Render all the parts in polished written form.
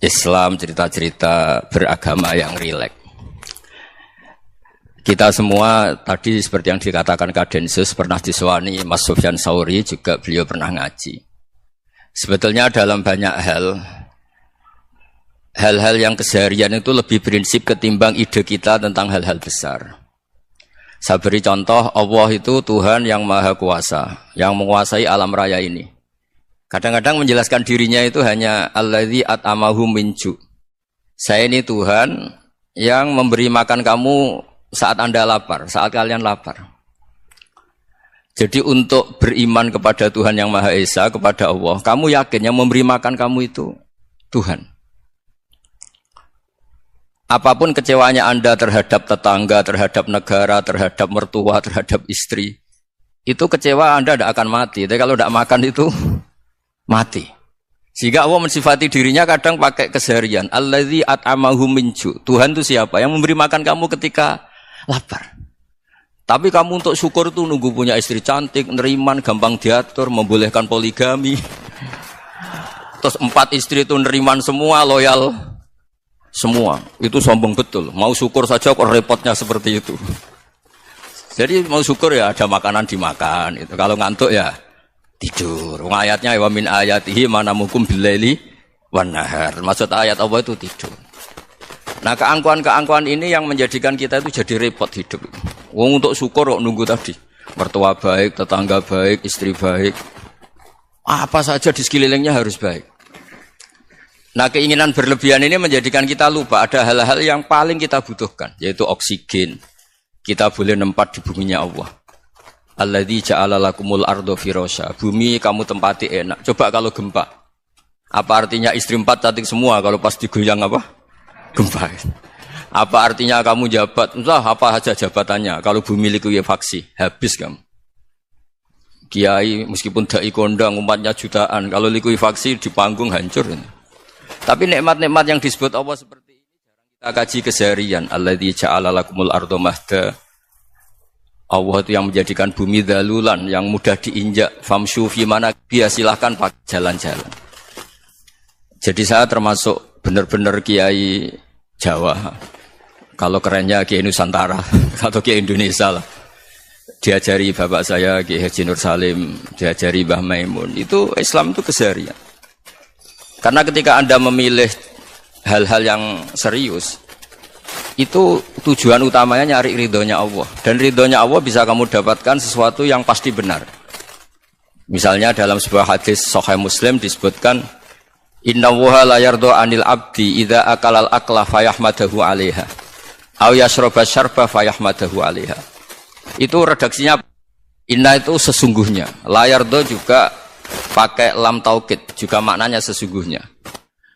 Islam, cerita-cerita beragama yang rileks. Kita semua tadi seperti yang dikatakan Kak Densus pernah disewani Mas Sufyan Sauri, juga beliau pernah ngaji. Sebetulnya dalam banyak hal-hal yang keseharian itu lebih prinsip ketimbang ide kita tentang hal-hal besar. Saya beri contoh, Allah itu Tuhan yang Maha Kuasa, yang menguasai alam raya ini. Kadang-kadang menjelaskan dirinya itu hanya alladzi at'amahum min ju'. Saya ini Tuhan yang memberi makan kamu saat Anda lapar, saat kalian lapar. Jadi untuk beriman kepada Tuhan yang Maha Esa, kepada Allah, kamu yakin yang memberi makan kamu itu Tuhan. Apapun kecewanya Anda terhadap tetangga, terhadap negara, terhadap mertua, terhadap istri, itu kecewa Anda tidak akan mati. Tapi kalau tidak makan itu mati. Sehingga Allah mensifati dirinya kadang pakai keseharian. Alladzi at'amahum min ju'. Tuhan itu siapa? Yang memberi makan kamu ketika lapar. Tapi kamu untuk syukur itu nunggu punya istri cantik, neriman, gampang diatur, membolehkan poligami. Terus 4 istri itu neriman semua, loyal semua. Itu sombong betul. Mau syukur saja kok repotnya seperti itu. Jadi mau syukur ya ada makanan dimakan. Itu kalau ngantuk ya tidur. Ayatnya wa min ayatihi manamukum billaili wan nahar. Maksud ayat Allah itu tidur. Nah, keangkuhan-keangkuhan ini yang menjadikan kita itu jadi repot hidup. Wong untuk syukur kok nunggu tadi. Mertua baik, tetangga baik, istri baik. Apa saja di sekelilingnya harus baik. Nah, keinginan berlebihan ini menjadikan kita lupa ada hal-hal yang paling kita butuhkan, yaitu oksigen. Kita boleh nempat di buminya Allah. Alladzi ja'ala lakumul ardo firasya. Bumi kamu tempati enak. Coba kalau gempa. Apa artinya istri 4 cantik semua kalau pas digoyang apa? Gempa. Apa artinya kamu jabat? Entah apa saja jabatannya. Kalau bumi likuifaksi, habis kamu. Kiai meskipun dai kondang umatnya jutaan, kalau likuifaksi di panggung hancur. Tapi nikmat-nikmat yang disebut Allah seperti ini jarang kita kaji keseharian. Alladzi ja'ala lakumul ardo mahda. Allah itu yang menjadikan bumi dalulan, yang mudah diinjak. Famshu fi mana dia silahkan pakai jalan-jalan. Jadi saya termasuk benar-benar kiai Jawa. Kalau kerennya kiai Nusantara atau kiai Indonesia lah. Diajari bapak saya Kiai Haji Nur Salim, diajari Mbah Maimun. Itu Islam itu keseharian. Karena ketika Anda memilih hal-hal yang serius, itu tujuan utamanya nyari ridhonya Allah. Dan ridhonya Allah bisa kamu dapatkan sesuatu yang pasti benar. Misalnya dalam sebuah hadis Sahih Muslim disebutkan, Innallaha la yarda 'anil 'abdi idza akalal akla fayahmadahu 'alaiha aw yashraba syarba fayahmadahu 'alaiha. Itu redaksinya inna itu sesungguhnya. La yarda juga pakai lam taukid, juga maknanya sesungguhnya.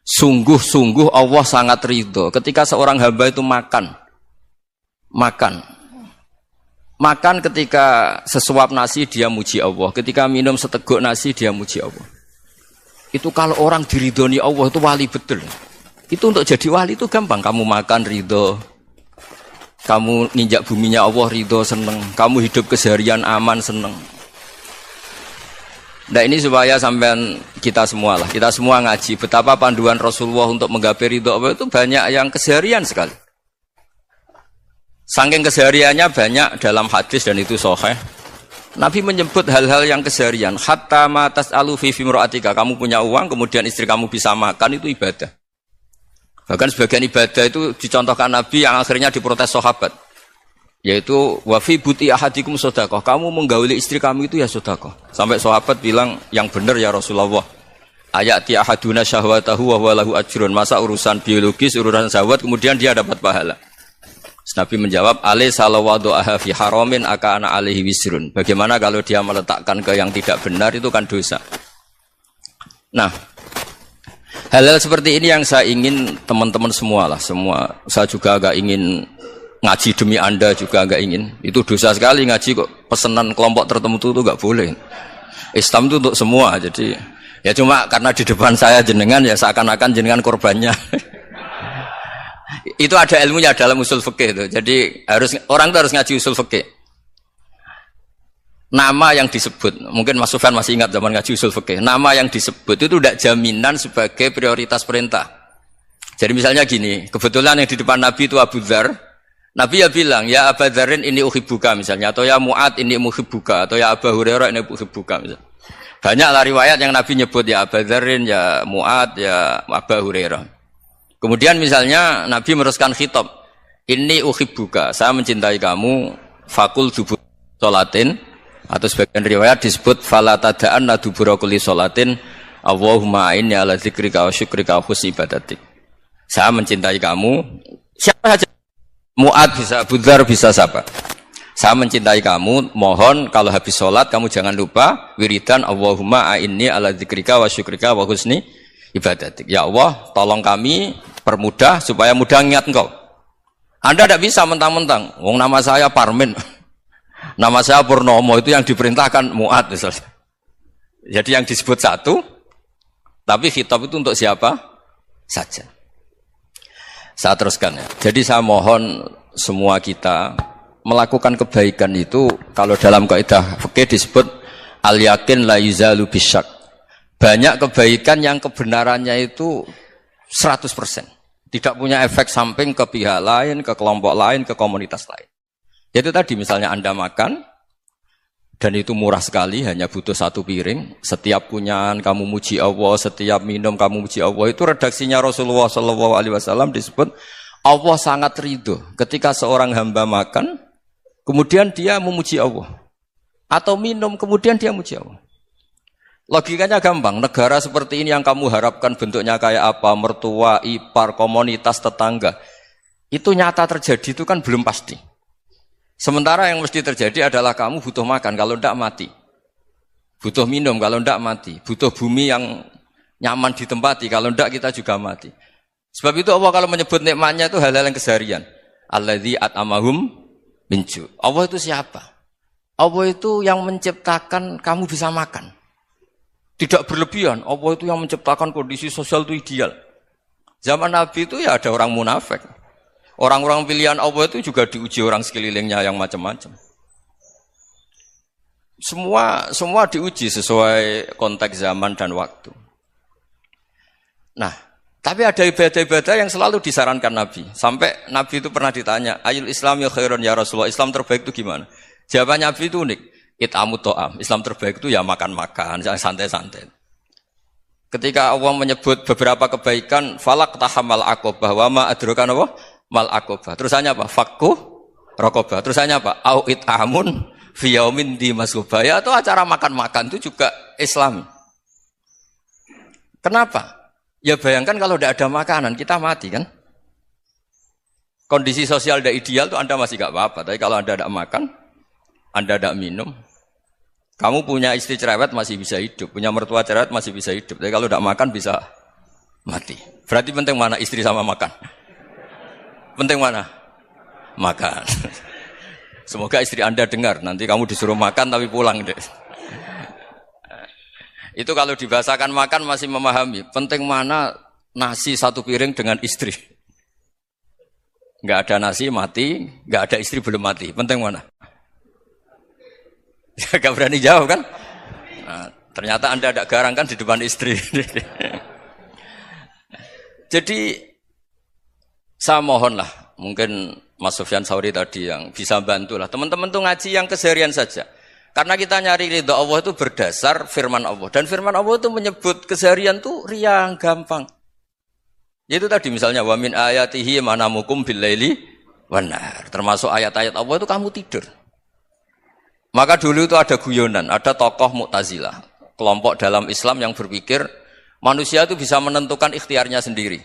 Sungguh-sungguh Allah sangat ridho ketika seorang hamba itu makan ketika sesuap nasi dia muji Allah, ketika minum seteguk nasi dia muji Allah. Itu kalau orang diridhoni Allah itu wali betul. Itu untuk jadi wali itu gampang. Kamu makan ridho, kamu ninjak buminya Allah ridho seneng, kamu hidup keseharian aman seneng. Nah ini supaya sampean kita semua ngaji betapa panduan Rasulullah untuk menggapai ridho Allah itu banyak yang keseharian sekali. Saking kesehariannya banyak dalam hadis dan itu sahih. Nabi menyebut hal-hal yang keseharian. Hatta ma tas'alu fi imra'atika. Kamu punya uang, kemudian istri kamu bisa makan, itu ibadah. Bahkan sebagian ibadah itu dicontohkan Nabi yang akhirnya diprotes sahabat. Yaitu wa fi buti ahadikum sedekah. Kamu menggauli istri kamu itu ya sedekah. Sampai sahabat bilang, yang benar ya Rasulullah. Ayati ahaduna syahwatahu wa huwa lahu ajrun. Masa urusan biologis, urusan syahwat kemudian dia dapat pahala. Nabi menjawab, alai salawadu'aha fi haramin aka'ana alaihi wisrun. Bagaimana kalau dia meletakkan ke yang tidak benar, itu kan dosa. Nah, hal-hal seperti ini yang saya ingin teman-teman semua lah. Saya juga agak ingin ngaji demi Anda juga agak ingin. Itu dosa sekali ngaji kok pesanan kelompok tertentu itu enggak boleh. Islam itu untuk semua. Jadi ya cuma karena di depan saya jenengan ya seakan-akan jenengan korbannya. Itu ada ilmunya dalam usul fikih itu. Jadi orang itu harus ngaji usul fikih. Nama yang disebut, mungkin Mas Sufyan masih ingat zaman ngaji usul fikih. Nama yang disebut itu tidak jaminan sebagai prioritas perintah. Jadi misalnya gini, kebetulan yang di depan Nabi itu Abu Dzar. Nabi ya bilang, ya Abu Dzarin ini uhibbuka misalnya, atau ya Mu'ad ini uhibbuka, atau ya Abu Hurairah ini uhibbuka misalnya. Banyaklah riwayat yang Nabi nyebut ya Abu Dzarin, ya Mu'ad, ya Abu Hurairah. Kemudian misalnya Nabi meneruskan khitab, ini uhibbuka, saya mencintai kamu, fakul dubur sholatin, atau sebagian riwayat disebut fala tada'anna dubura kulli sholatin, Allahumma inni ala dzikrika wa syukrika wa husni ibadatik. Saya mencintai kamu, siapa saja, Mu'ad bisa, Abu Dzar bisa siapa. Saya mencintai kamu, mohon kalau habis sholat kamu jangan lupa wiridan Allahumma a'inni ala dzikrika wa syukrika wa husni ibadatik. Ya Allah, tolong kami permudah supaya mudah ingat engkau. Anda tidak bisa mentang-mentang, wong nama saya Parmin, nama saya Purnomo, itu yang diperintahkan Mu'ad misalnya. Jadi yang disebut satu, tapi khitab itu untuk siapa saja. Saya teruskan ya. Jadi saya mohon semua kita melakukan kebaikan itu, kalau dalam kaidah fikih disebut al-yakin la yuzalu bisyak. Banyak kebaikan yang kebenarannya itu 100%. Tidak punya efek samping ke pihak lain, ke kelompok lain, ke komunitas lain. Itu tadi misalnya Anda makan, dan itu murah sekali, hanya butuh satu piring. Setiap kunyahan kamu muji Allah, setiap minum kamu muji Allah. Itu redaksinya Rasulullah SAW disebut Allah sangat ridho ketika seorang hamba makan, kemudian dia memuji Allah, atau minum kemudian dia muji Allah. Logikanya gampang. Negara seperti ini yang kamu harapkan bentuknya kayak apa, mertua, ipar, komunitas, tetangga, itu nyata terjadi itu kan belum pasti. Sementara yang mesti terjadi adalah kamu butuh makan, kalau tidak mati. Butuh minum, kalau tidak mati. Butuh bumi yang nyaman ditempati, kalau tidak kita juga mati. Sebab itu Allah kalau menyebut nikmatnya itu hal-hal yang keseharian. Alladzi at'amahum min ju'. Allah itu siapa? Allah itu yang menciptakan kamu bisa makan. Tidak berlebihan. Allah itu yang menciptakan kondisi sosial itu ideal. Zaman Nabi itu ya ada orang munafik. Orang-orang pilihan Allah itu juga diuji orang sekelilingnya yang macam-macam. Semua diuji sesuai konteks zaman dan waktu. Nah, tapi ada ibadah-ibadah yang selalu disarankan Nabi. Sampai Nabi itu pernah ditanya, ayul Islam ya khairun ya Rasulullah, Islam terbaik itu gimana? Jawaban Nabi itu unik. It'amut to'am. Islam terbaik itu ya makan-makan, santai-santai. Ketika Allah menyebut beberapa kebaikan, falak tahamal aqobah wa ma adrokan apa? Mal aqobah. Terusannya apa? Fakku raqobah. Terusannya apa? Au it'amun fi yaumin di masghubah. Ya, atau acara makan-makan itu juga Islam. Kenapa? Ya bayangkan kalau tidak ada makanan, kita mati kan? Kondisi sosial tidak ideal itu Anda masih gak apa-apa. Tapi kalau Anda tidak makan, Anda tidak minum, kamu punya istri cerewet masih bisa hidup, punya mertua cerewet masih bisa hidup. Tapi kalau tidak makan bisa mati. Berarti penting mana istri sama makan? Penting mana? Makan. Semoga istri Anda dengar. Nanti kamu disuruh makan tapi pulang deh. Itu kalau dibahasakan makan masih memahami. Penting mana nasi satu piring dengan istri. Enggak ada nasi mati, enggak ada istri belum mati. Penting mana? Gak berani jawab kan? Nah, ternyata Anda ada garang kan di depan istri. Jadi saya mohonlah, mungkin Mas Sufyan Sauri tadi yang bisa bantulah. Teman-teman tuh ngaji yang keseharian saja. Karena kita nyari ridha Allah itu berdasar firman Allah. Dan firman Allah itu menyebut keseharian tuh riang, gampang. Yaitu tadi misalnya wa min ayatihi manamukum bil-laili wan-nahar. Termasuk ayat-ayat Allah itu kamu tidur. Maka dulu itu ada guyonan, ada tokoh Mu'tazilah, kelompok dalam Islam yang berpikir manusia itu bisa menentukan ikhtiarnya sendiri.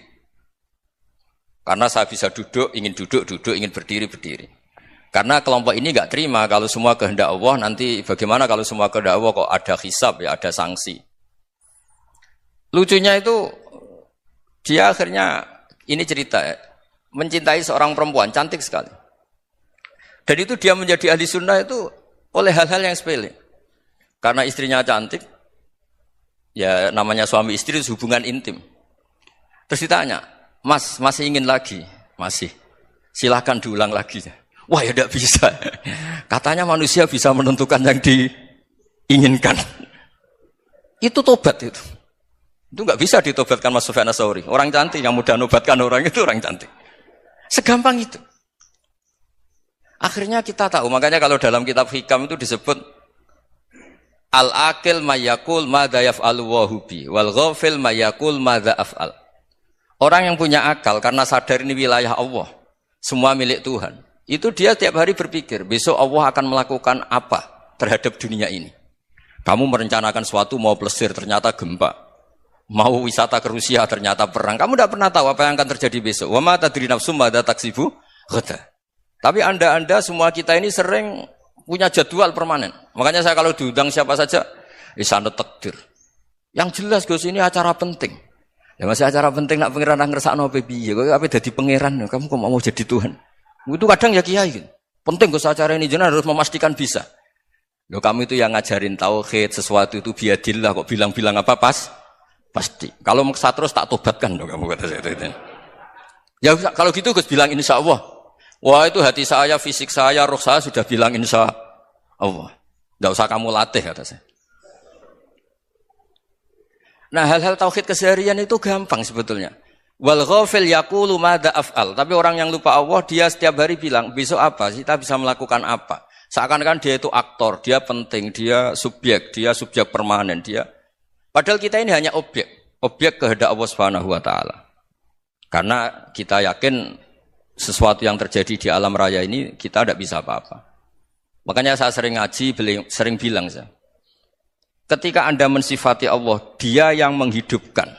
Karena saya bisa duduk, ingin berdiri, berdiri. Karena kelompok ini enggak terima kalau semua kehendak Allah, nanti bagaimana kalau semua kehendak Allah kok ada hisab, ya ada sanksi. Lucunya itu, dia akhirnya, ini cerita ya, mencintai seorang perempuan, cantik sekali. Dan itu dia menjadi ahli sunnah itu oleh hal-hal yang sepele. Karena istrinya cantik, ya namanya suami istri itu hubungan intim. Terus ditanya, Mas, masih ingin lagi? Masih. Silahkan diulang lagi. Wah ya tidak bisa. Katanya manusia bisa menentukan yang diinginkan. Itu tobat itu. Itu nggak bisa ditobatkan Mas Sufyan Ats-Tsauri. Orang cantik yang mudah nobatkan orang itu orang cantik. Segampang itu. Akhirnya kita tahu, makanya kalau dalam kitab Hikam itu disebut al-aqil mayyakul madza yaf'alu wa hubi wal ghafil mayyakul madza af'al. Orang yang punya akal karena sadar ini wilayah Allah, semua milik Tuhan. Itu dia tiap hari berpikir, besok Allah akan melakukan apa terhadap dunia ini. Kamu merencanakan suatu mau plesir ternyata gempa. Mau wisata ke Rusia ternyata perang. Kamu tidak pernah tahu apa yang akan terjadi besok. Wa ma tadri nafsum madza taksibu ghadan. Tapi anda semua kita ini sering punya jadwal permanen. Makanya saya kalau diundang siapa saja, sana takdir. Yang jelas Gus ini acara penting. Ya masih acara penting nak pangeran ngersakno apa piye? Kok ape dadi pangeran? Kamu kok mau jadi Tuhan? Itu kadang ya kiai gitu. Penting Gus acara ini jenengan harus memastikan bisa. Loh kamu itu yang ngajarin tauhid, sesuatu itu biadillah kok bilang-bilang apa pasti. Kalau maksa terus tak tobatkan loh kamu kata saya itu. Ya kalau gitu Gus bilang insyaallah. Wah itu hati saya, fisik saya, roh saya sudah bilang insya Allah. Tidak usah kamu latih kata saya. Nah hal-hal tauhid keseharian itu gampang sebetulnya. Wal ghafil yaqulu madza af'al. Tapi orang yang lupa Allah dia setiap hari bilang besok apa? Kita bisa melakukan apa? Seakan-akan dia itu aktor, dia penting, dia subjek permanen, dia. Padahal kita ini hanya objek kehendak Allah Subhanahu wa taala. Karena kita yakin sesuatu yang terjadi di alam raya ini kita tidak bisa apa-apa. Makanya saya sering ngaji, sering bilang saya, ketika Anda mensifati Allah, Dia yang menghidupkan.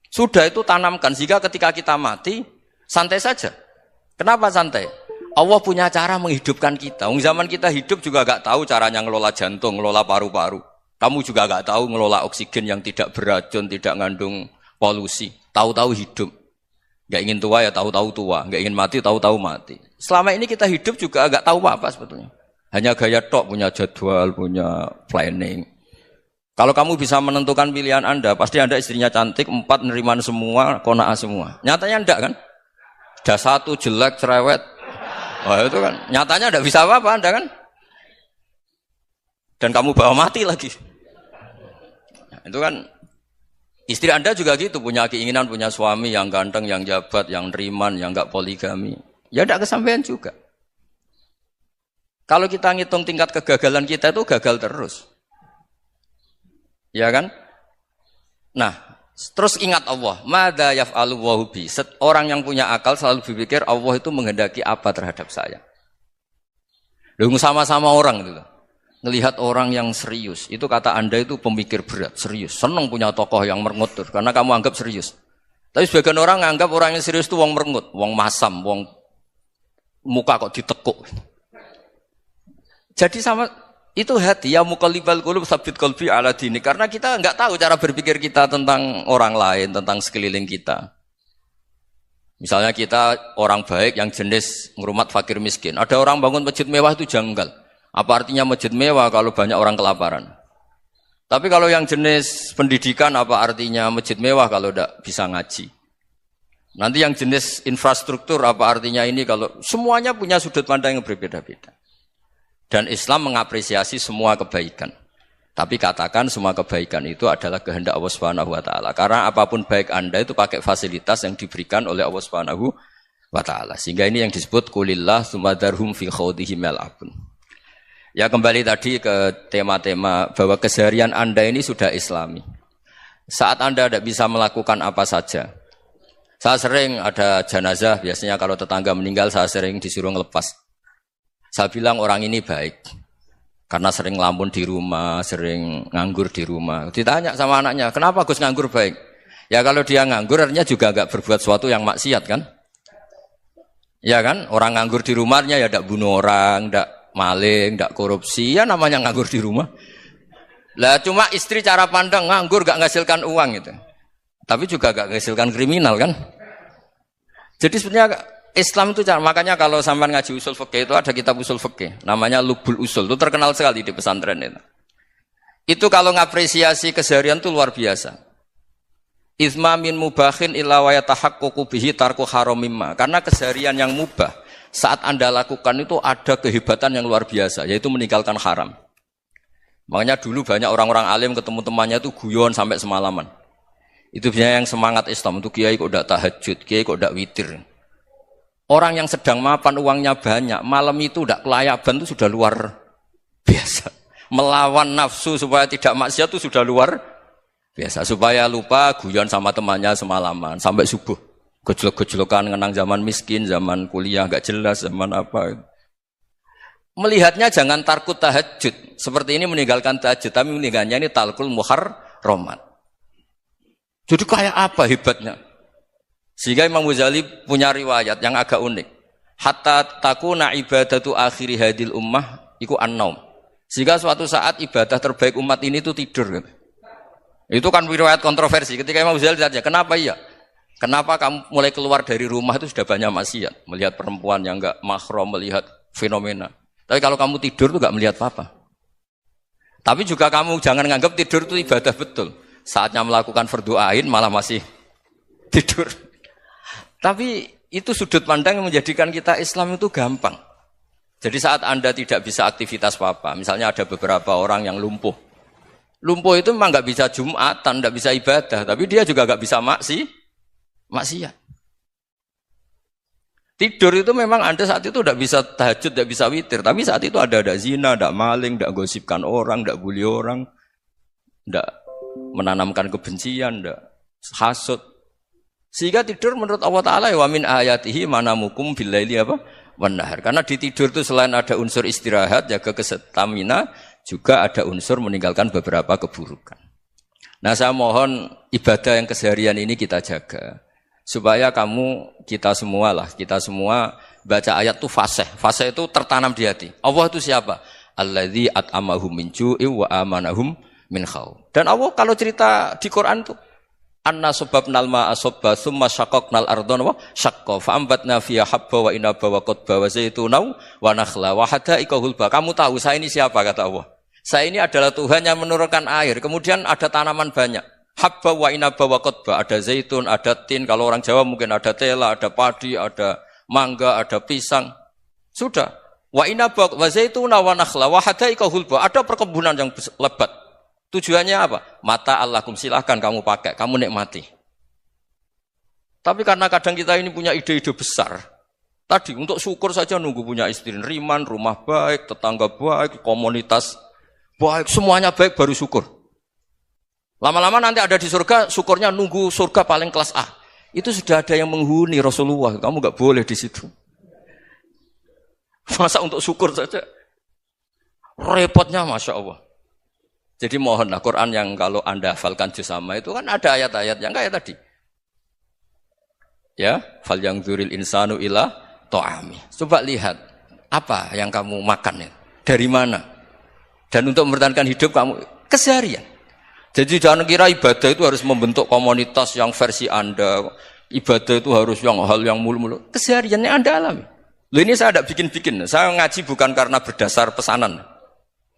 Sudah itu tanamkan sehingga ketika kita mati santai saja. Kenapa santai? Allah punya cara menghidupkan kita. Zaman kita hidup juga gak tahu caranya ngelola jantung, ngelola paru-paru. Kamu juga gak tahu ngelola oksigen yang tidak beracun, tidak ngandung polusi. Tahu-tahu hidup. Gak ingin tua ya tahu-tahu tua, gak ingin mati tahu-tahu mati. Selama ini kita hidup juga agak tahu apa sebetulnya. Hanya gaya tok, punya jadwal, punya planning. Kalau kamu bisa menentukan pilihan Anda, pasti Anda istrinya cantik, 4 neriman semua, qanaah semua. Nyatanya enggak kan? Ada 1 jelek, cerewet. Wah itu kan, nyatanya enggak bisa apa-apa Anda kan? Dan kamu bawa mati lagi. Nah, itu kan. Istri Anda juga gitu, punya keinginan, punya suami yang ganteng, yang jabat, yang neriman, yang enggak poligami. Ya tidak kesampaian juga. Kalau kita ngitung tingkat kegagalan kita itu gagal terus. Ya kan? Nah, terus ingat Allah. Madza yaf'alu wa hubi. Orang yang punya akal selalu berpikir Allah itu menghendaki apa terhadap saya. Lalu sama-sama orang itu. Ngelihat orang yang serius, itu kata Anda itu pemikir berat, serius. Senang punya tokoh yang merengut, karena kamu anggap serius. Tapi sebagian orang anggap orang yang serius itu wong merengut, wong masam, wong muka kok ditekuk. Jadi sama itu hati ya muqallibal qulub tsabbit qalbi ala dini. Karena kita enggak tahu cara berpikir kita tentang orang lain, tentang sekeliling kita. Misalnya kita orang baik yang jenis ngrumat fakir miskin. Ada orang bangun masjid mewah itu janggal. Apa artinya masjid mewah kalau banyak orang kelaparan? Tapi kalau yang jenis pendidikan apa artinya masjid mewah kalau tidak bisa ngaji? Nanti yang jenis infrastruktur apa artinya ini kalau semuanya punya sudut pandang yang berbeda-beda. Dan Islam mengapresiasi semua kebaikan. Tapi katakan semua kebaikan itu adalah kehendak Allah Subhanahu wa taala. Karena apapun baik Anda itu pakai fasilitas yang diberikan oleh Allah Subhanahu wa taala. Sehingga ini yang disebut qulillah tsumma darhum fi khawdihim yal'abun. Ya kembali tadi ke tema-tema bahwa keseharian Anda ini sudah Islami. Saat Anda tidak bisa melakukan apa saja. Saya sering ada jenazah, biasanya kalau tetangga meninggal saya sering disuruh ngelepas. Saya bilang orang ini baik. Karena sering ngelamun di rumah, sering nganggur di rumah. Ditanya sama anaknya, kenapa Gus nganggur baik? Ya kalau dia nganggur artinya juga enggak berbuat sesuatu yang maksiat kan? Ya kan? Orang nganggur di rumahnya ya tidak bunuh orang, tidak maling, tidak korupsi, ya namanya nganggur di rumah. Lah cuma istri cara pandang nganggur gak menghasilkan uang gitu. Tapi juga gak menghasilkan kriminal kan. Jadi sebenarnya Islam itu makanya kalau sampai ngaji usul fikih itu ada kitab usul fikih namanya Lubul Usul, itu terkenal sekali di pesantren itu. Itu kalau ngapresiasi keseharian itu luar biasa. Izma min mubahin illa wa yatahaqqaqu bihi tarku haramimma. Karena keseharian yang mubah saat Anda lakukan itu ada kehebatan yang luar biasa, yaitu meninggalkan haram. Makanya dulu banyak orang-orang alim ketemu temannya itu guyon sampai semalaman. Itu biasanya yang semangat Islam itu kiai kok ndak tahajud, kiai kok ndak witir. Orang yang sedang mapan uangnya banyak, malam itu ndak kelayaban itu sudah luar biasa. Melawan nafsu supaya tidak maksiat itu sudah luar biasa. Supaya lupa guyon sama temannya semalaman sampai subuh. Gejolok-gejolokan ngenang zaman miskin, zaman kuliah enggak jelas, zaman apa. Melihatnya jangan tarkut tahajud. Seperti ini meninggalkan tahajud, tapi meninggalkannya ini talkul muharramat. Jadi kayak apa hebatnya? Sehingga Imam Ghazali punya riwayat yang agak unik. Hatta takuna ibadatu akhiri hadil ummah iku an-naum. Sehingga suatu saat ibadah terbaik umat ini itu tidur. Itu kan riwayat kontroversi. Ketika Imam Ghazali tanya, kenapa iya? Kenapa kamu mulai keluar dari rumah itu sudah banyak maksiat? Melihat perempuan yang enggak mahram, melihat fenomena. Tapi kalau kamu tidur itu enggak melihat apa-apa. Tapi juga kamu jangan menganggap tidur itu ibadah betul. Saatnya melakukan fardhu ain malah masih tidur. Tapi itu sudut pandang yang menjadikan kita Islam itu gampang. Jadi saat Anda tidak bisa aktivitas apa-apa, misalnya ada beberapa orang yang lumpuh. Lumpuh itu memang nggak bisa Jumatan, nggak bisa ibadah, tapi dia juga nggak bisa maksiat. Tidur itu memang Anda saat itu tidak bisa tahajud, tidak bisa witir, tapi saat itu ada zina, ada maling, tidak gosipkan orang, tidak bully orang, tidak menanamkan kebencian, tidak hasud. Sehingga tidur menurut Allah Ta'ala wa min ayatihi manamukum billaili apa? Wan nahar. Karena di tidur itu selain ada unsur istirahat, jaga kestamina, juga ada unsur meninggalkan beberapa keburukan. Nah, saya mohon ibadah yang keseharian ini kita jaga. Supaya kita semua baca ayat itu fasih. Fasih itu tertanam di hati. Allah itu siapa? Alladzi at'amahum min ju'i wa amanahum min khauf. Dan Allah kalau cerita di Quran itu anna sababnal ma'a sabba tsumma syaqqaqnal ardha wa syaqqa fa ambatna fiha habba wa inaba wa qadba wa zaituna wa nakhla wa hada'iqa hulba. Kamu tahu saya ini siapa kata Allah? Saya ini adalah Tuhan yang menurunkan air, kemudian ada tanaman banyak. Habba wa inaba wa qadba, ada zaitun, ada tin, kalau orang Jawa mungkin ada tela, ada padi, ada mangga, ada pisang. Sudah. Wa inaba wa zaituna wa nakhla wa hada'iqa hulba, ada perkebunan yang lebat. Tujuannya apa? Mata Allahkum, silahkan kamu pakai, kamu nikmati. Tapi karena kadang kita ini punya ide-ide besar. Tadi untuk syukur saja nunggu punya istri riman, rumah baik, tetangga baik, komunitas baik, semuanya baik baru syukur. Lama-lama nanti ada di surga, syukurnya nunggu surga paling kelas A. Itu sudah ada yang menghuni Rasulullah, kamu enggak boleh di situ. Masa untuk syukur saja? Repotnya Masya Allah. Jadi mohonlah Quran yang kalau Anda hafalkan juz sama itu kan ada ayat-ayat yang kayak tadi. Ya, fal yang dzuril insanu ila ta'ami. Coba lihat apa yang kamu makan ya? Dari mana? Dan untuk mempertahankan hidup kamu keseharian. Jadi jangan kira ibadah itu harus membentuk komunitas yang versi Anda. Ibadah itu harus hal yang mulu-mulu. Kesehariannya Anda alami. Loh ini saya tidak bikin-bikin. Saya ngaji bukan karena berdasar pesanan.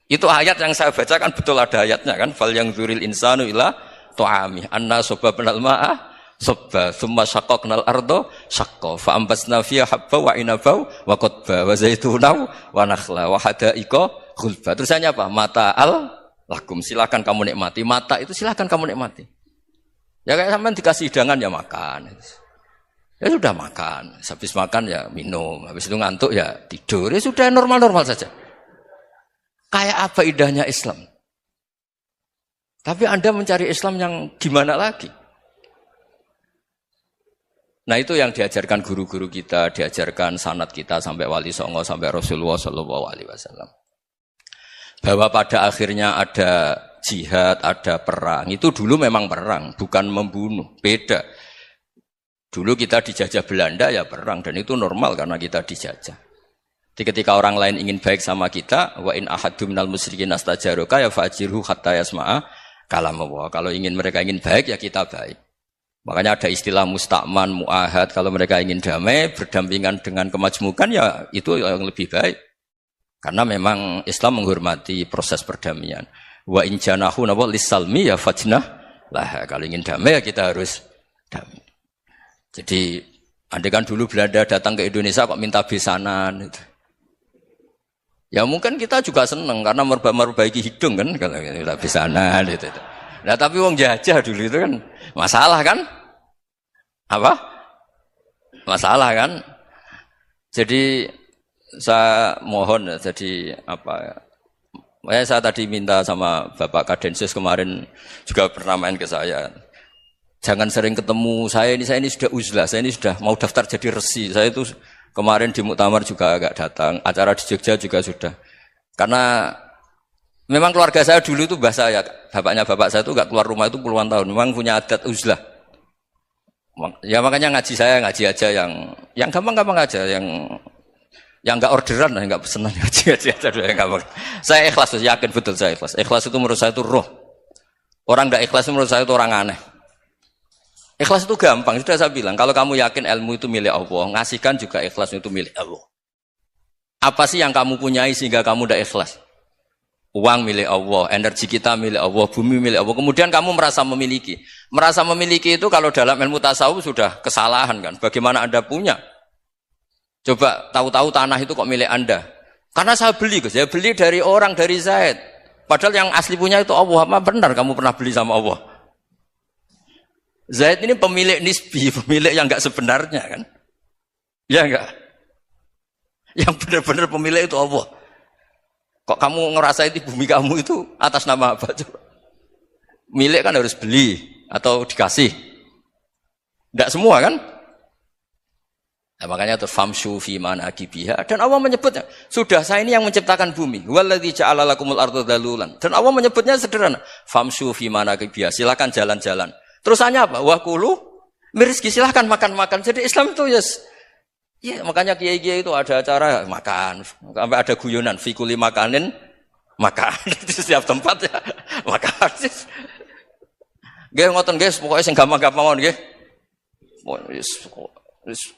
Itu ayat yang saya baca kan betul ada ayatnya kan. Fal yang dzuril insanu ila ta'ami. Anna sababnal ma'a sabba tsumma syaqqaqnal ardha syaqqa fa ambasna fiha habba wa inaba wa qadba wa zaituna wa nakhla wa hada'iqa ghulba. Terusannya apa? Mata'al lakum, silakan kamu nikmati. Mata itu silakan kamu nikmati. Ya kayak sampean dikasih hidangan ya makan. Ya sudah makan. Habis makan ya minum. Habis itu ngantuk ya tidur. Ya sudah normal-normal saja. Kayak apa indahnya Islam. Tapi Anda mencari Islam yang gimana lagi? Nah itu yang diajarkan guru-guru kita, diajarkan sanad kita sampai Wali Songo, sampai Rasulullah SAW. Bahwa pada akhirnya ada jihad, ada perang. Itu dulu memang perang, bukan membunuh. Beda. Dulu kita dijajah Belanda ya perang, dan itu normal karena kita dijajah. Jadi ketika orang lain ingin baik sama kita, wa in ahadum minal musyrikin astajaroka ya fa'jirhu hatta yasma'a kalam Allah. Kalau mereka ingin baik ya kita baik. Makanya ada istilah musta'man, mu'ahad. Kalau mereka ingin damai, berdampingan dengan kemajmukan ya itu yang lebih baik. Karena memang Islam menghormati proses perdamaian. Wa in janahu nawa lisalmi ya fajnah lah. Kalau ingin damai ya kita harus damai. Jadi andai kan dulu Belanda datang ke Indonesia kok minta besanan gitu. Ya mungkin kita juga senang karena memperbaiki hidung kan kalau kita besanan gitu. Nah tapi wong jajah dulu itu kan masalah kan? Apa? Masalah kan? Jadi saya mohon ya, jadi apa? Saya tadi minta sama Bapak Kadensus kemarin juga pernah main ke saya. Jangan sering ketemu saya ini sudah uzlah, saya ini sudah mau daftar jadi resi. Saya itu kemarin di muktamar juga agak datang, acara di Jogja juga sudah. Karena memang keluarga saya dulu itu bahasa ya, bapaknya bapak saya itu enggak keluar rumah itu puluhan tahun. Memang punya adat uzlah. Ya makanya ngaji saya ngaji aja yang gampang-gampang aja, yang enggak orderan, enggak pesenan ngaji aja dulu yang gampang. Saya ikhlas, yakin betul saya ikhlas. Ikhlas itu menurut saya itu roh. Orang enggak ikhlas menurut saya itu orang aneh. Ikhlas itu gampang, sudah saya bilang. Kalau kamu yakin ilmu itu milik Allah, ngasihkan juga ikhlas itu milik Allah. Apa sih yang kamu punyai sehingga kamu tidak ikhlas? Uang milik Allah, energi kita milik Allah, bumi milik Allah. Kemudian kamu merasa memiliki. Merasa memiliki itu kalau dalam ilmu tasawuf sudah kesalahan kan. Bagaimana Anda punya? Coba tahu-tahu tanah itu kok milik Anda. Karena saya beli, Gus. Saya beli dari orang, dari Zaid. Padahal yang asli punya itu Allah. Apa benar kamu pernah beli sama Allah? Zaid ini pemilik nisbi, pemilik yang enggak sebenarnya kan? Ya enggak? Yang benar-benar pemilik itu Allah. Kok kamu ngerasa itu bumi kamu itu atas nama apa? Coba. Milik kan harus beli atau dikasih. Enggak semua kan? Nah, makanya itu famshu fi manakibiha, dan Allah menyebutnya, sudah saya ini yang menciptakan bumi. Waladzi ja'ala lakumul arda dalulan. Dan Allah menyebutnya sederhana, famshu fi manakibiha, silakan jalan-jalan. Terusannya apa? Wakulu mirizki, silahkan makan-makan. Jadi Islam itu ya makanya kiai-kiai itu ada acara makan, sampai ada guyonan fikuli makanin makan di setiap tempat ya makan. Nggih ngoten nggih, pokoke sing gampang-gampang mawon nggih.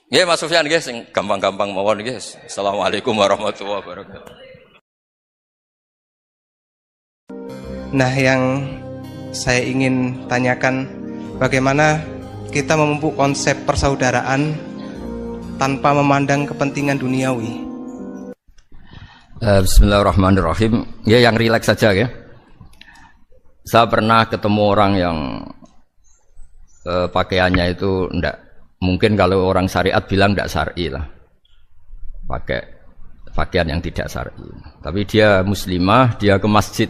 Nggih Mas Sufyan nggih sing gampang-gampang mawon nggih. Assalamualaikum warahmatullahi wabarakatuh. Nah, yang saya ingin tanyakan, bagaimana kita memupuk konsep persaudaraan tanpa memandang kepentingan duniawi? Bismillahirrahmanirrahim. Ya yang rileks saja ya. Saya pernah ketemu orang yang pakaiannya itu enggak, mungkin kalau orang syariat bilang enggak syar'i lah. Pakai pakaian yang tidak syar'i. Tapi dia muslimah, dia ke masjid.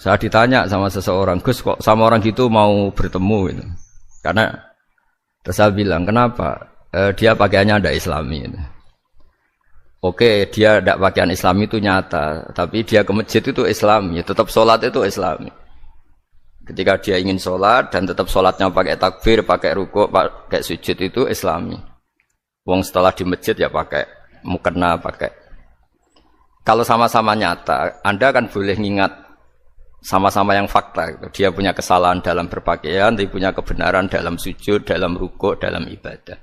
Saya ditanya sama seseorang, Gus kok sama orang gitu mau bertemu gitu. Karena terus saya bilang, kenapa? Dia pakaiannya tidak islami gitu. Oke, dia tidak pakaian islami itu nyata, tapi dia ke masjid itu islami, tetap sholat itu islami. Ketika dia ingin sholat dan tetap sholatnya pakai takbir, pakai rukuk, pakai sujud itu islami. Wong setelah di masjid ya pakai mukena, pakai. Kalau sama-sama nyata, Anda kan boleh ngingat sama-sama yang fakta gitu. Dia punya kesalahan dalam berpakaian, dia punya kebenaran dalam sujud, dalam rukuk, dalam ibadah.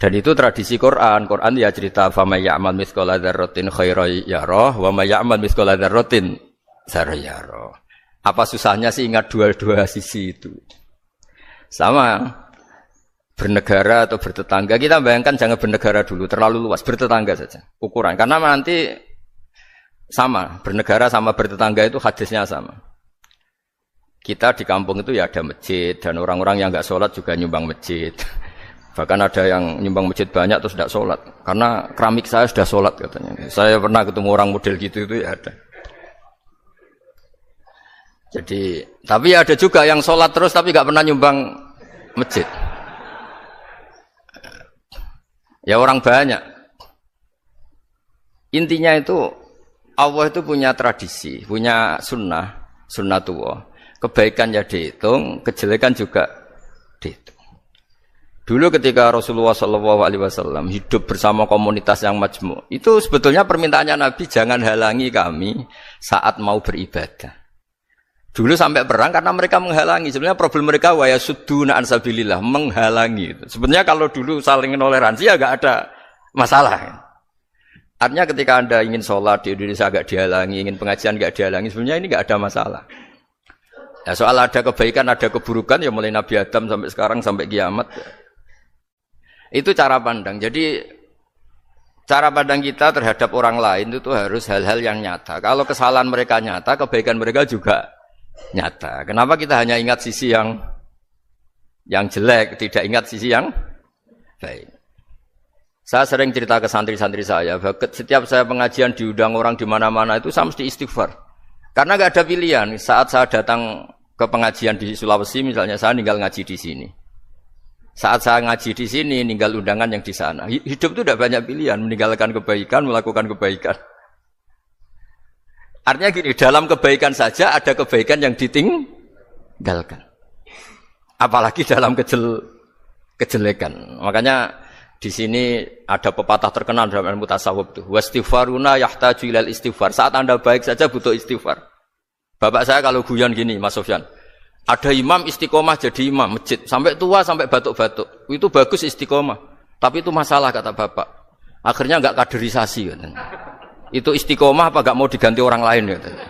Dan itu tradisi Quran. Quran ya cerita fama ya'mal mithqala dzarratin khairan yarah wa may ya'mal mithqala dzarratin syarran yarah. Apa susahnya sih ingat dua-dua sisi itu? Sama bernegara atau bertetangga, kita bayangkan jangan bernegara dulu, terlalu luas, bertetangga saja ukuran. Karena nanti sama, bernegara sama bertetangga itu hadisnya sama. Kita di kampung itu ya ada masjid, dan orang-orang yang enggak sholat juga nyumbang masjid. Bahkan ada yang nyumbang masjid banyak terus tidak sholat. Karena keramik saya sudah sholat katanya. Saya pernah ketemu orang model gitu itu ya ada. Jadi, tapi ada juga yang sholat terus tapi enggak pernah nyumbang masjid. Ya orang banyak. Intinya itu Allah itu punya tradisi, punya sunnatullah. Kebaikan ya dihitung, kejelekan juga dihitung. Dulu ketika Rasulullah SAW hidup bersama komunitas yang majmu', itu sebetulnya permintaannya Nabi, jangan halangi kami saat mau beribadah. Dulu sampai perang karena mereka menghalangi. Sebenarnya problem mereka wa yasudduna an sabilillah, menghalangi. Sebenarnya kalau dulu saling toleransi ya enggak ada masalah. Artinya ketika Anda ingin sholat di Indonesia agak dihalangi, ingin pengajian agak dihalangi, sebenarnya ini enggak ada masalah. Ya soal ada kebaikan, ada keburukan, ya mulai Nabi Adam sampai sekarang, sampai kiamat. Itu cara pandang. Jadi, cara pandang kita terhadap orang lain itu harus hal-hal yang nyata. Kalau kesalahan mereka nyata, kebaikan mereka juga nyata. Kenapa kita hanya ingat sisi yang jelek, tidak ingat sisi yang baik? Saya sering cerita ke santri-santri saya, setiap saya pengajian diundang orang di mana-mana itu saya mesti istighfar. Karena nggak ada pilihan. Saat saya datang ke pengajian di Sulawesi misalnya, saya tinggal ngaji di sini. Saat saya ngaji di sini, ninggal undangan yang di sana. Hidup itu tidak banyak pilihan, meninggalkan kebaikan, melakukan kebaikan. Artinya gini, dalam kebaikan saja ada kebaikan yang ditinggalkan. Apalagi dalam kejelekan. Makanya di sini ada pepatah terkenal dalam ilmu tasawuf tuh. Wastighfaruna yahtaju ilal istighfar. Saat Anda baik saja butuh istighfar. Bapak saya kalau guyon gini, Mas Sofyan. Ada imam istiqomah jadi imam masjid sampai tua sampai batuk-batuk. Itu bagus istiqomah. Tapi itu masalah kata bapak. Akhirnya enggak kaderisasi katanya. Itu istiqomah apa enggak mau diganti orang lain katanya.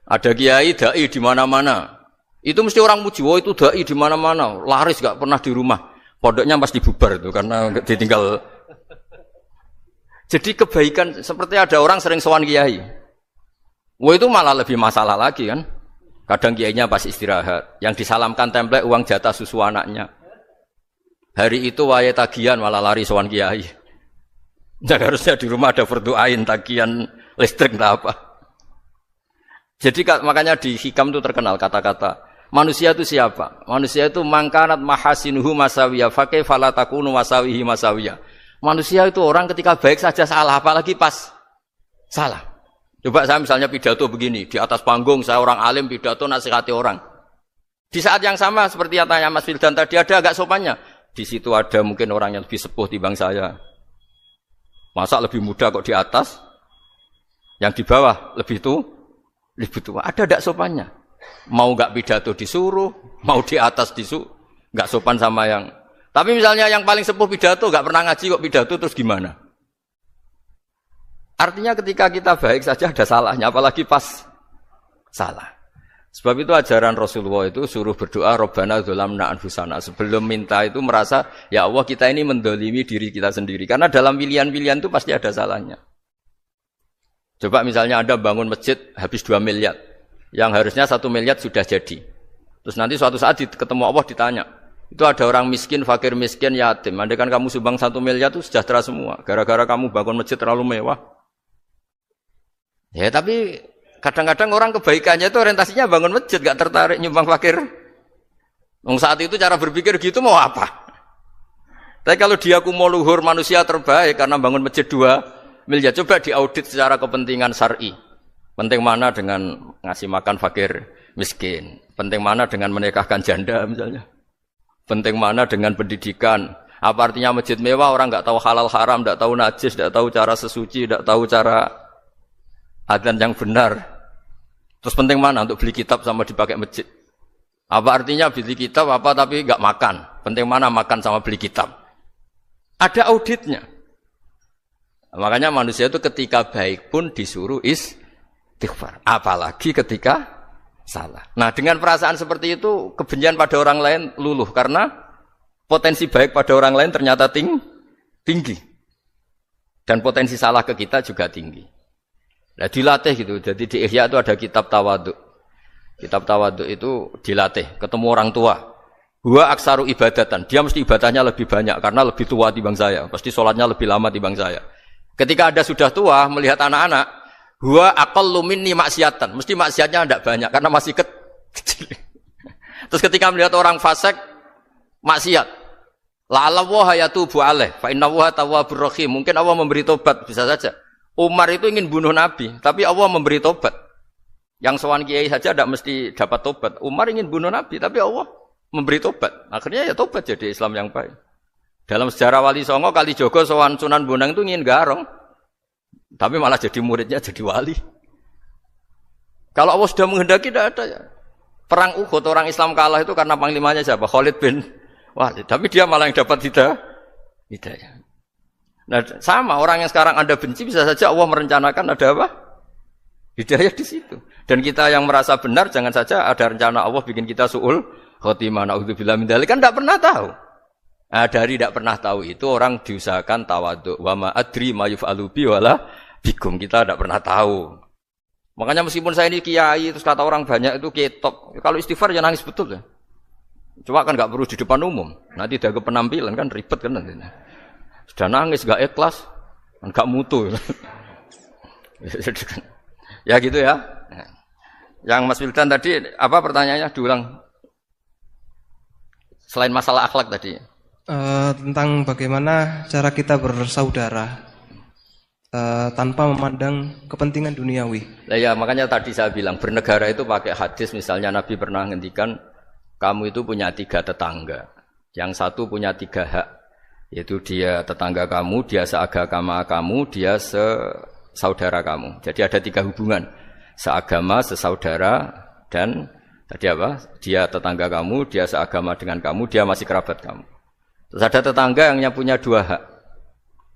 Ada kiai dai di mana-mana. Itu mesti orang muji, "Oh, itu dai di mana-mana, laris enggak pernah di rumah." Pondoknya pasti bubar itu karena ditinggal. Jadi kebaikan seperti ada orang sering sowan kiai. Wah, itu malah lebih masalah lagi kan. Kadang kiainya pas istirahat, yang disalamkan template uang jatah susu anaknya. Hari itu waya tagihan malah lari sowan kiai. Jadi harusnya di rumah ada fardhu ain tagihan listrik entah apa. Jadi makanya di hikam itu terkenal kata-kata manusia itu siapa? Manusia itu mangkanat mahasinuhu masawiya fakih falatakunu masawihi masawiya. Manusia itu orang ketika baik saja salah, apalagi pas salah. Coba saya misalnya pidato begini, di atas panggung saya orang alim pidato nasihati orang. Di saat yang sama seperti yang tanya Mas Wildan tadi, ada agak sopannya. Di situ ada mungkin orang yang lebih sepuh timbang saya. Masa lebih muda kok di atas? Yang di bawah lebih tua. Ada agak sopannya. Mau enggak pidato disuruh, mau di atas disuruh, enggak sopan sama yang. Tapi misalnya yang paling sepuh pidato enggak pernah ngaji kok pidato terus gimana? Artinya ketika kita baik saja ada salahnya, apalagi pas salah. Sebab itu ajaran Rasulullah itu suruh berdoa Rabbana dzalamna anfusana. Sebelum minta itu merasa, ya Allah kita ini mendolimi diri kita sendiri. Karena dalam pilihan-pilihan itu pasti ada salahnya. Coba misalnya Anda bangun masjid habis 2 miliar. Yang harusnya 1 miliar sudah jadi. Terus nanti suatu saat ketemu Allah ditanya. Itu ada orang miskin, fakir miskin, yatim. Andai kan kamu sumbang 1 miliar itu sejahtera semua. Gara-gara kamu bangun masjid terlalu mewah. Ya tapi kadang-kadang orang kebaikannya itu orientasinya bangun masjid, gak tertarik nyumbang fakir. Saat itu cara berpikir gitu mau apa? Tapi kalau dia mau luhur manusia terbaik karena bangun masjid 2 miliar, coba diaudit secara kepentingan syar'i. Penting mana dengan ngasih makan fakir miskin? Penting mana dengan menikahkan janda misalnya? Penting mana dengan pendidikan? Apa artinya masjid mewah orang gak tahu halal haram, gak tahu najis, gak tahu cara sesuci, gak tahu cara adzan yang benar. Terus penting mana untuk beli kitab sama dipakai masjid? Apa artinya beli kitab apa tapi enggak makan? Penting mana makan sama beli kitab? Ada auditnya. Makanya manusia itu ketika baik pun disuruh istighfar. Apalagi ketika salah. Nah dengan perasaan seperti itu kebencian pada orang lain luluh. Karena potensi baik pada orang lain ternyata tinggi. Dan potensi salah ke kita juga tinggi. Nah dilatih gitu, jadi di Ihya itu ada kitab tawaduk. Kitab tawaduk itu dilatih, ketemu orang tua. Huwa aksaru ibadatan, dia mesti ibadahnya lebih banyak karena lebih tua timbang saya. Pasti sholatnya lebih lama timbang saya. Ketika Anda sudah tua, melihat anak-anak, huwa aqallu minni maksiatan, mesti maksiatnya tidak banyak karena masih kecil. Terus ketika melihat orang fasik, maksiat, la'allahu yatubu alaih, fa innahu tawwabur rahim. Mungkin Allah memberi tobat, bisa saja. Umar itu ingin bunuh Nabi, tapi Allah memberi tobat. Yang sowan kiai saja tidak mesti dapat tobat. Umar ingin bunuh Nabi, tapi Allah memberi tobat. Akhirnya ya tobat jadi Islam yang baik. Dalam sejarah Wali Songo, Kalijogo sowan Sunan Bonang itu ingin garong, tapi malah jadi muridnya jadi wali. Kalau Allah sudah menghendaki tidak ada ya. Perang Uhud orang Islam kalah itu karena panglimanya siapa? Khalid bin Walid. Tapi dia malah yang dapat hidayah. Nah, sama orang yang sekarang Anda benci bisa saja Allah merencanakan ada apa? Hidayah di situ. Dan kita yang merasa benar jangan saja ada rencana Allah bikin kita su'ul khotimah naudzubillah min dzalik, kan enggak pernah tahu. Nah, dari tidak pernah tahu itu orang diusahakan tawadhu. Wa ma adri ma yuf'alu bi wala bikum, kita tidak pernah tahu. Makanya meskipun saya ini kiai, terus kata orang banyak itu ketok. Kalau istighfar ya nangis betul ya. Cuma kan nggak perlu di depan umum. Nanti ada penampilan kan ribet kan nanti. Sudah nangis nggak ikhlas, nggak mutu. Ya gitu ya. Yang Mas Wildan tadi apa pertanyaannya? Diulang. Selain masalah akhlak tadi. Tentang bagaimana cara kita bersaudara tanpa memandang kepentingan duniawi. Nah, ya makanya tadi saya bilang bernegara itu pakai hadis, misalnya Nabi pernah ngendikan kamu itu punya 3 tetangga, yang satu punya 3 hak, yaitu dia tetangga kamu, dia seagama kamu, dia sesaudara kamu. Jadi ada 3 hubungan, seagama, sesaudara, dan tadi apa? Dia tetangga kamu, dia seagama dengan kamu, dia masih kerabat kamu. Terus ada tetangga yang punya 2 hak,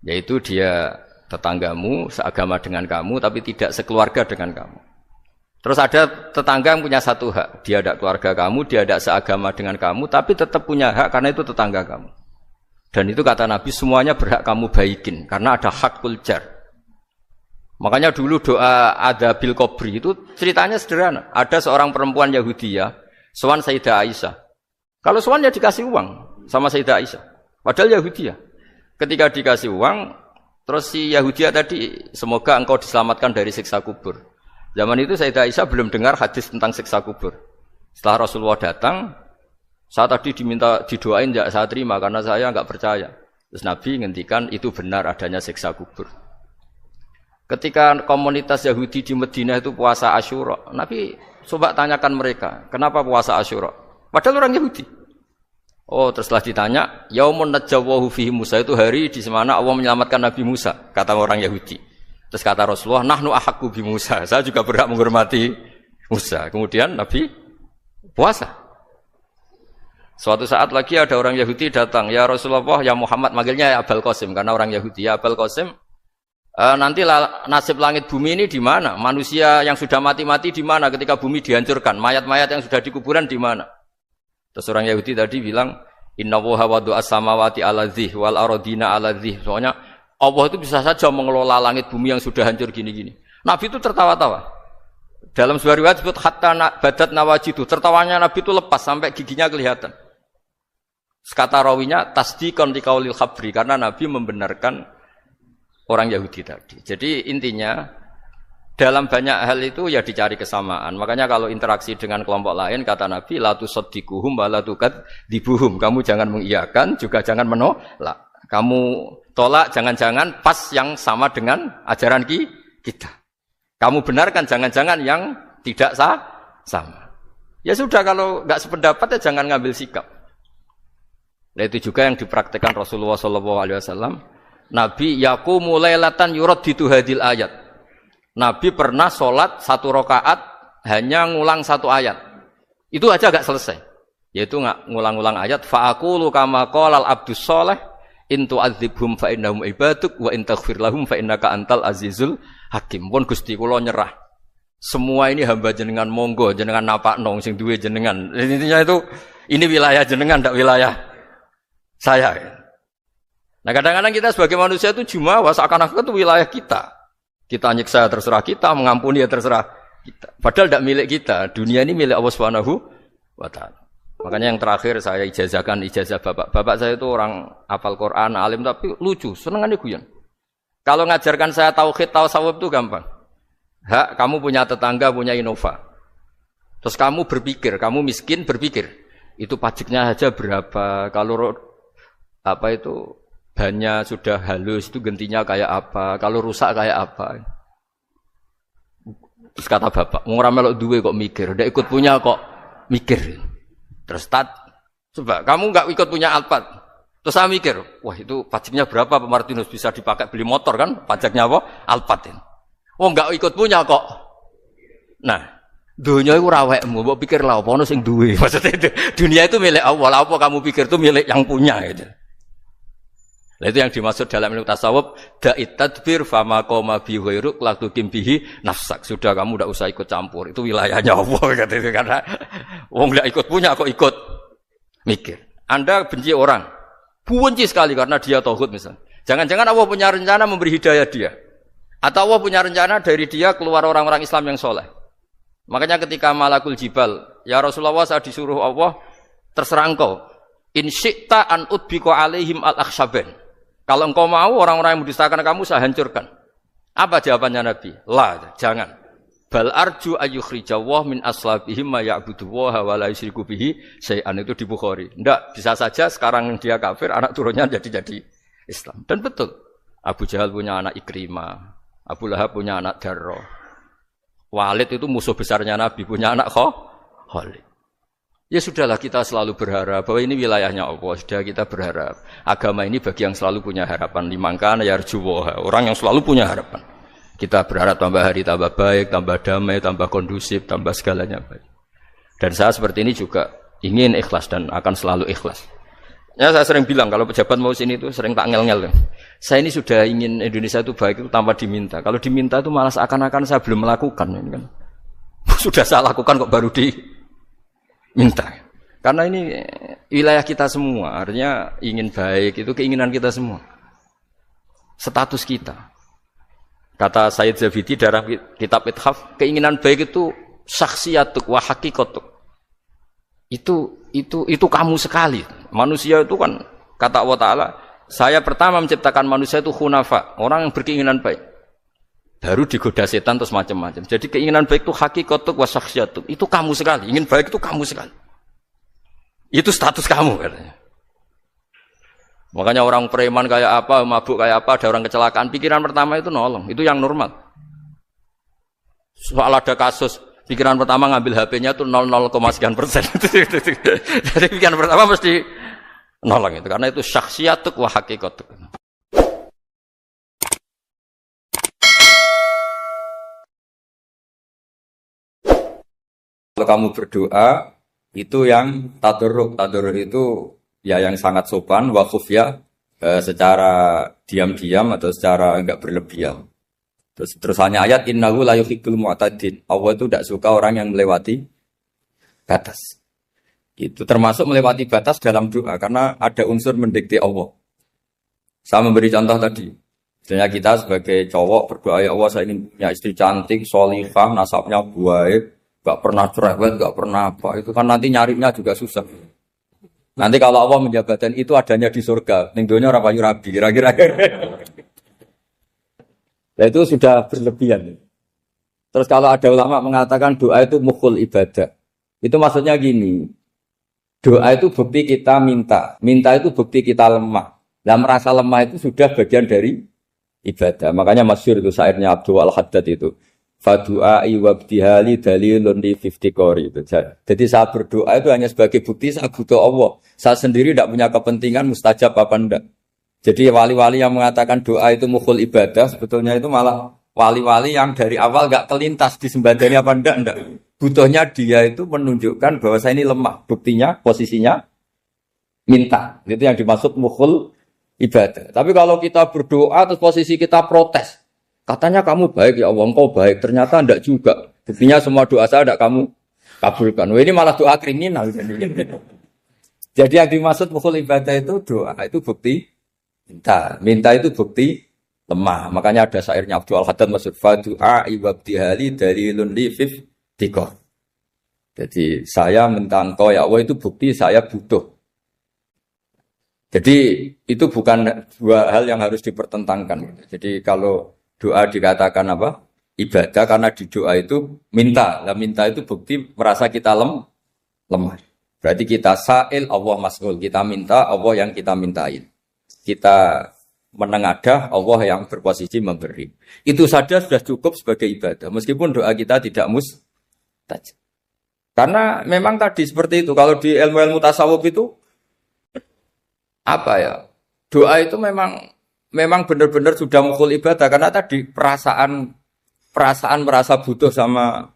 yaitu dia tetanggamu seagama dengan kamu tapi tidak sekeluarga dengan kamu. Terus ada tetangga yang punya 1 hak, dia tidak keluarga kamu, dia tidak seagama dengan kamu tapi tetap punya hak karena itu tetangga kamu. Dan itu kata Nabi semuanya berhak kamu baikin karena ada hakul jar. Makanya dulu doa ada bil kubri itu ceritanya sederhana. Ada seorang perempuan Yahudiyah sowan Sayyidah Aisyah. Kalau sowan ya dikasih uang sama Sayyidah Aisyah. Padahal Yahudiyah. Ketika dikasih uang, terus si Yahudiyah tadi, semoga engkau diselamatkan dari siksa kubur. Zaman itu Sayyidah Aisyah belum dengar hadis tentang siksa kubur. Setelah Rasulullah datang, saya tadi diminta didoain, tidak saya terima karena saya enggak percaya. Terus Nabi ngendikan itu benar adanya siksa kubur. Ketika komunitas Yahudi di Madinah itu puasa Asyura, Nabi coba tanyakan mereka, kenapa puasa Asyura? Padahal orang Yahudi. Oh, terus setelah ditanya, yaumun najjawahu fihi Musa, itu hari di mana Allah menyelamatkan Nabi Musa, kata orang Yahudi. Terus kata Rasulullah, nahnu ahaqqu bi Musa, saya juga berhak menghormati Musa. Kemudian Nabi puasa. Suatu saat lagi ada orang Yahudi datang, ya Rasulullah, ya Muhammad, manggilnya ya Abul Qasim karena orang Yahudi. Ya Abul Qasim, nanti nasib langit bumi ini di mana? Manusia yang sudah mati-mati di mana ketika bumi dihancurkan? Mayat-mayat yang sudah di kuburan di mana? Terus orang Yahudi tadi bilang, Inna woha wadu as-samawati ala dzih wal arodina ala dzih. Soalnya Allah itu bisa saja mengelola langit bumi yang sudah hancur gini-gini. Nabi itu tertawa-tawa. Dalam sebuah riwayat disebut hatta badat nawajidu. Tertawanya Nabi itu lepas sampai giginya kelihatan. Kata rawinya tasdiqan liqaulil khabri, karena Nabi membenarkan orang Yahudi tadi. Jadi intinya dalam banyak hal itu ya dicari kesamaan. Makanya kalau interaksi dengan kelompok lain, kata Nabi, la tusaddiquhum wa la tukadzdibuhum. Kamu jangan mengiyakan, juga jangan menolak. Kamu tolak jangan-jangan pas yang sama dengan ajaran kita. Kamu benarkan jangan-jangan yang tidak sama. Ya sudah, kalau enggak sependapat ya jangan ngambil sikap. Nah, itu juga yang dipraktikkan Rasulullah SAW. Nabi yaqumu lailatan yuraddidu hadil ayat. Nabi pernah sholat 1 rakaat hanya ngulang 1 ayat. Itu aja agak selesai. Yaitu ngulang-ngulang ayat. Fa'aqulu kama qalal abdus sholeh in tu'adzibhum fa innahum ibaduk wa in taghfir lahum fa innaka antal azizul hakim. Pun Gusti kula nyerah. Semua ini hamba jenengan, monggo jenengan napakno sing duwe jenengan. Intinya itu ini wilayah jenengan, ndak wilayah saya. Nah, kadang-kadang kita sebagai manusia itu jumawa seakan-akan itu wilayah kita. Kita nyiksa terserah kita, mengampuni ya terserah kita. Padahal tidak milik kita. Dunia ini milik Allah Subhanahu wa ta'ala. Makanya yang terakhir saya ijazahkan ijazah bapak. Bapak saya itu orang hafal Quran, alim tapi lucu, senengannya guyon. Kalau ngajarkan saya tauhid, tasawuf itu gampang. Hak, kamu punya tetangga, punya Innova. Terus kamu berpikir, kamu miskin berpikir. Itu pajaknya aja berapa? Kalau apa itu bannya sudah halus itu gantinya kayak apa, kalau rusak kayak apa. Terus kata bapak, ora melok duwe kok mikir, ndak ikut punya kok mikir. Terus coba kamu enggak ikut punya Alphard. Terus saya mikir, wah itu pajaknya berapa Pak Martinus, bisa dipakai beli motor kan, pajaknya apa? Alphard ini. Oh enggak ikut punya kok. Nah, dunia itu rawekmu, mbok pikir lah apa ono sing duwe. Maksudnya itu, dunia itu milik Allah, apa kamu pikir itu milik yang punya gitu. Nah, itu yang dimaksud dalam ilmu tasawuf, da'it tadbir fama qoma bi ghairuk la tuqim bihi nafsak. Sudah kamu enggak usah ikut campur. Itu wilayahnya Allah kata itu, karena wong enggak ikut punya kok ikut mikir. Anda benci orang, benci sekali karena dia tauhid misalnya. Jangan-jangan Allah punya rencana memberi hidayah dia. Atau Allah punya rencana dari dia keluar orang-orang Islam yang soleh. Makanya ketika Malakul Jibal, ya Rasulullah saya disuruh Allah, terserah engkau. In syi'ta an udbiko alaihim al-akhsyaben. Kalau engkau mau orang-orang yang mendustakan kamu saya hancurkan. Apa jawabannya Nabi? La, jangan. Bal arju ayyukhrijawah min aslabihim ma ya'buduwaha wa la yusyriku bihi syai'an, itu di Bukhari. Enggak, bisa saja sekarang dia kafir, anak turunnya jadi Islam. Dan betul. Abu Jahal punya anak Ikrimah, Abu Lahab punya anak Darrah. Walid itu musuh besarnya Nabi, punya anak Khalid. Ya sudahlah, kita selalu berharap bahwa ini wilayahnya Allah. Sudah, kita berharap. Agama ini bagi yang selalu punya harapan. Limangkana yarjuwaha, orang yang selalu punya harapan. Kita berharap tambah hari tambah baik, tambah damai, tambah kondusif, tambah segalanya baik. Dan saya seperti ini juga ingin ikhlas dan akan selalu ikhlas. Ya saya sering bilang kalau pejabat mau sini itu sering tak ngel-ngel. Saya ini sudah ingin Indonesia itu baik itu tanpa diminta. Kalau diminta itu malah seakan-akan saya belum melakukan. Ini kan. Sudah saya lakukan kok baru diminta. Karena ini wilayah kita semua, artinya ingin baik itu keinginan kita semua. Status kita. Kata Sayyid Zabidi dalam kitab Ithaf, keinginan baik itu syakhsiyatuk wa hakikatuk. Itu kamu sekali. Manusia itu kan kata Allah Ta'ala, saya pertama menciptakan manusia itu khunafa, orang yang berkeinginan baik. Baru digoda setan terus macam-macam. Jadi keinginan baik itu hakikatuk wa syakhsiyatuk. Itu kamu sekali. Ingin baik itu kamu sekali. Itu status kamu katanya. Makanya orang preman kayak apa, mabuk kayak apa, ada orang kecelakaan, pikiran pertama itu nolong, itu yang normal. Soal ada kasus, pikiran pertama ngambil HP-nya itu 0,0 sekian persen. Jadi pikiran pertama mesti nolong itu, karena itu syakhsiyatuk wa hakikatuk. Kalau kamu berdoa, itu yang tadarruk itu ya yang sangat sopan, wakuf ya, secara diam-diam atau secara enggak berlebihan. Terus hanya ayat innahu la yuhibbul mu'tadin. Allah itu tidak suka orang yang melewati batas. Itu termasuk melewati batas dalam doa karena ada unsur mendikte Allah. Saya memberi contoh tadi. Misalnya kita sebagai cowok berdoa, ya Allah saya ingin punya istri cantik, sholihah, nasabnya baik, enggak pernah cerewet, enggak pernah apa. Itu kan nanti nyarinya juga susah. Nanti kalau Allah menjabatkan itu adanya di surga, ning donya ora payu rabi, kira-kira. Nah itu sudah berlebihan. Terus kalau ada ulama mengatakan doa itu mukhul ibadah, itu maksudnya gini, doa itu bukti kita minta itu bukti kita lemah. Nah merasa lemah itu sudah bagian dari ibadah. Makanya masyhur itu syairnya Abdul Al-Haddad itu. Fadu'ai wabdihali dalilun li 50 qori itu. Jadi saya berdoa itu hanya sebagai bukti saya butuh Allah. Saya sendiri tidak punya kepentingan mustajab apa enggak. Jadi wali-wali yang mengatakan doa itu mukhul ibadah, sebetulnya itu malah wali-wali yang dari awal enggak kelintas disembadani apa enggak. Butuhnya dia itu menunjukkan bahwa saya ini lemah. Buktinya, posisinya minta. Itu yang dimaksud mukhul ibadah. Tapi kalau kita berdoa terus posisi kita protes. Katanya kamu baik ya Allah, engkau baik. Ternyata enggak juga. Buktinya semua doa saya enggak kamu kabulkan. Wah, ini malah doa kriminal. Jadi yang dimaksud mukhul ibadah itu doa, itu bukti minta. Minta itu bukti lemah. Makanya ada syairnya Abdul Al-Haddad maksud fadu'a ibabdihali dalilun li 50. Jadi saya minta engkau ya Allah itu bukti saya butuh. Jadi itu bukan dua hal yang harus dipertentangkan. Jadi kalau doa dikatakan apa? Ibadah karena di doa itu minta. Lah minta itu bukti merasa kita lemah. Berarti kita sa'il Allah mas'ul. Kita minta Allah yang kita mintain. Kita menengadah Allah yang berposisi memberi. Itu saja sudah cukup sebagai ibadah. Meskipun doa kita tidak mustajab. Karena memang tadi seperti itu. Kalau di ilmu-ilmu tasawuf itu apa ya? Doa itu memang benar-benar sudah mukhul ibadah karena tadi perasaan merasa butuh sama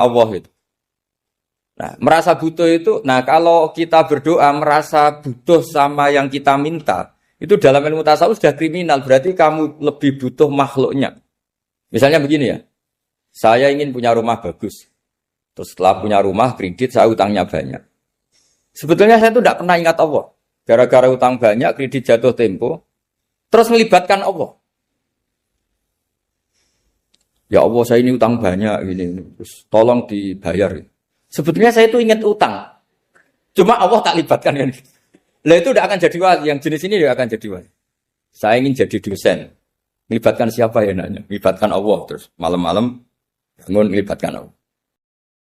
Allah itu. Nah, merasa butuh itu, kalau kita berdoa merasa butuh sama yang kita minta, itu dalam ilmu tasawuf sudah kriminal, berarti kamu lebih butuh makhluknya. Misalnya begini ya, saya ingin punya rumah bagus, terus setelah punya rumah kredit saya utangnya banyak. Sebetulnya saya itu tidak pernah ingat Allah, gara-gara utang banyak, kredit jatuh tempo, terus melibatkan Allah. Ya Allah saya ini utang banyak ini, terus tolong dibayar. Sebetulnya saya itu ingat utang, cuma Allah tak libatkan kan. Lah itu tidak akan jadi wali, yang jenis ini tidak akan jadi wali. Saya ingin jadi dosen, melibatkan siapa ya nanya? Melibatkan Allah terus malam-malam bangun melibatkan Allah.